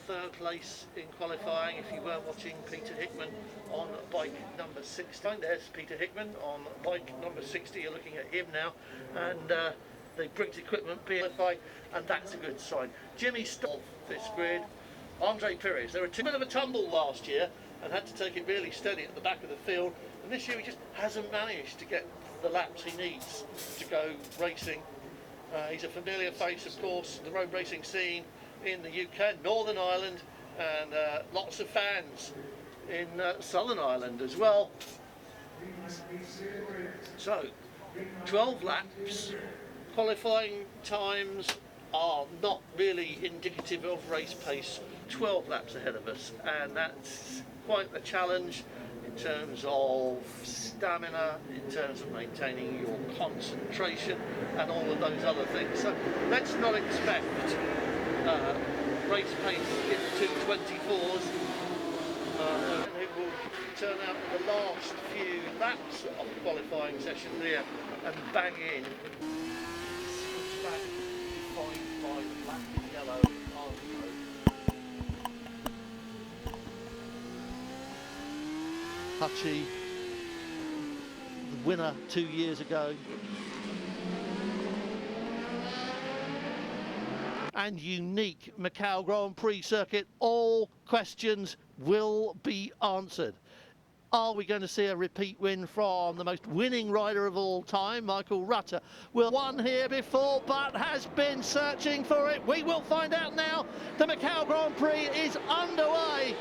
third place in qualifying, if you were watching Peter Hickman on bike number 60. There's Peter Hickman on bike number 60. You're looking at him now, and the Prix equipment qualify, and that's a good sign. Jimmy Stoll, this grid. Andre Pires. There were a bit of a tumble last year and had to take it really steady at the back of the field, and this year he just hasn't managed to get the laps he needs to go racing. He's a familiar face, of course, the road racing scene in the UK, Northern Ireland, and lots of fans in Southern Ireland as well. So, 12 laps, qualifying times are not really indicative of race pace. 12 laps ahead of us, and that's quite a challenge in terms of stamina, in terms of maintaining your concentration and all of those other things. So let's not expect race pace in the 2:24s. It will turn out in the last few laps of the qualifying session here and bang in. Back defined by the black and yellow on the road. Hutchie, the winner 2 years ago. And unique Macau Grand Prix circuit, all questions will be answered. Are we going to see a repeat win from the most winning rider of all time, Michael Rutter? Will won here before, but has been searching for it. We will find out now. The Macau Grand Prix is underway.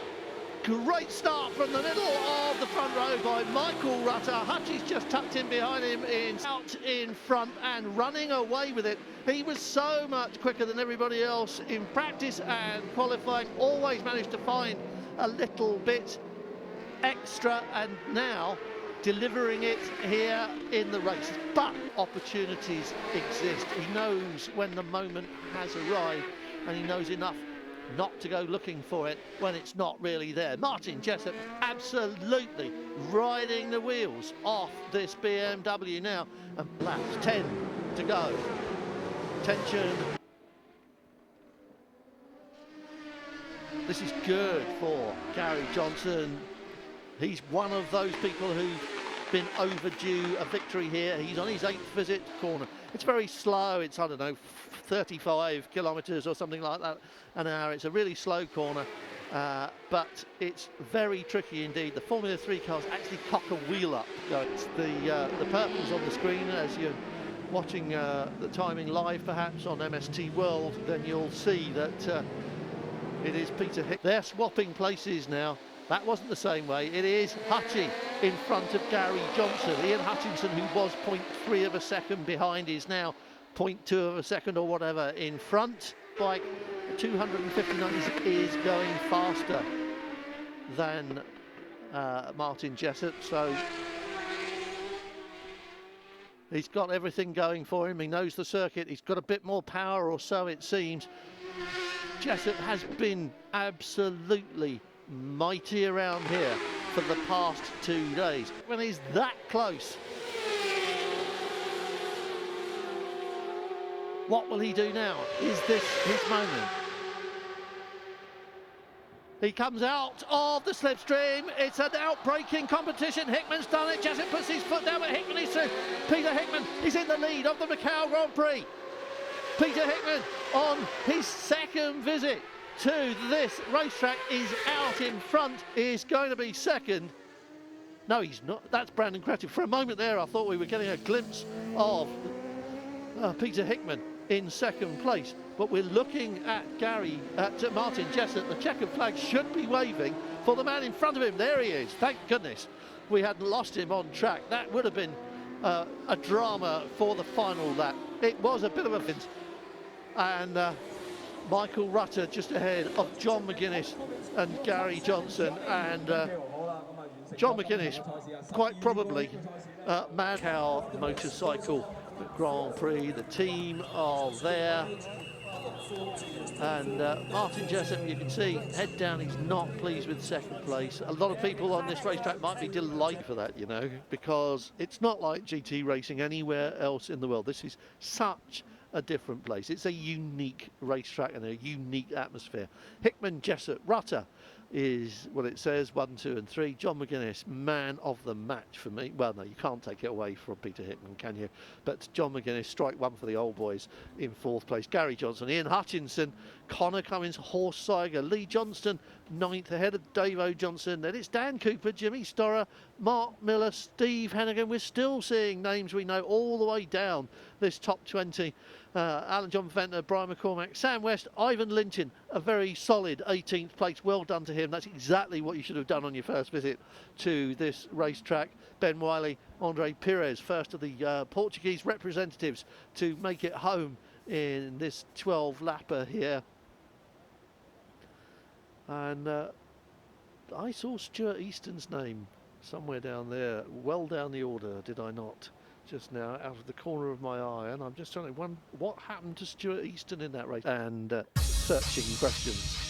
Great start from the middle of the front row by Michael Rutter. Hutchie's just tucked in behind him, out in front and running away with it. He was so much quicker than everybody else in practice and qualifying, always managed to find a little bit extra, and now delivering it here in the race. But opportunities exist. He knows when the moment has arrived, and he knows enough not to go looking for it when it's not really there. Martin Jessup absolutely riding the wheels off this BMW now, and laps 10 to go. Tension. This is good for Gary Johnson. He's one of those people who've been overdue a victory here. He's on his 8th visit corner. It's very slow. It's, I don't know, 35 kilometres or something like that an hour. It's a really slow corner, but it's very tricky indeed. The Formula 3 cars actually cock a wheel up. It's the purples on the screen as you're watching the timing live, perhaps on MST World. Then you'll see that it is Peter Hick. They're swapping places now. That wasn't the same way. It is Hutchie in front of Gary Johnson. Ian Hutchinson, who was 0.3 of a second behind, is now 0.2 of a second or whatever in front. Bike 259 is going faster than Martin Jessup, so he's got everything going for him. He knows the circuit. He's got a bit more power, or so it seems. Jessup has been absolutely mighty around here for the past 2 days. When he's that close, what will he do now? Is this his moment? He comes out of the slipstream. It's an outbreaking competition. Hickman's done it. Jessup puts his foot down, but Hickman is through. Peter Hickman is in the lead of the Macau Grand Prix. Peter Hickman on his 2nd visit to this racetrack is out in front, is going to be 2nd. No, he's not. That's Brandon Cratchit. For a moment there, I thought we were getting a glimpse of Peter Hickman in 2nd place. But we're looking at Martin Jessup. The checkered flag should be waving for the man in front of him. There he is. Thank goodness we hadn't lost him on track. That would have been a drama for the final lap. It was a bit of a fence. And Michael Rutter just ahead of John McGuinness and Gary Johnson, and John McGuinness quite probably Macau Motorcycle Grand Prix. The team are there, and Martin Jessup, you can see head down, he's not pleased with 2nd place. A lot of people on this racetrack might be delighted for that, you know, because it's not like GT racing anywhere else in the world. This is such a different place. It's a unique racetrack and a unique atmosphere. Hickman, Jessup, Rutter is what it says, 1, 2 and 3. John McGuinness, man of the match for me. Well, no, you can't take it away from Peter Hickman, can you? But John McGuinness, strike one for the old boys in 4th place. Gary Johnson, Ian Hutchinson, Connor Cummins, Horse Saiger, Lee Johnston, 9th ahead of Dave O. Johnson. Then it's Dan Cooper, Jimmy Storer, Mark Miller, Steve Hannigan. We're still seeing names we know all the way down this top 20. Alan John Venter, Brian McCormack, Sam West, Ivan Lynton, a very solid 18th place. Well done to him. That's exactly what you should have done on your first visit to this racetrack. Ben Wiley, Andre Pires, first of the Portuguese representatives to make it home in this 12-lapper here. And I saw Stuart Easton's name somewhere down there, well down the order, did I not? Just now, out of the corner of my eye, and I'm just trying to wonder what happened to Stuart Easton in that race. And searching questions.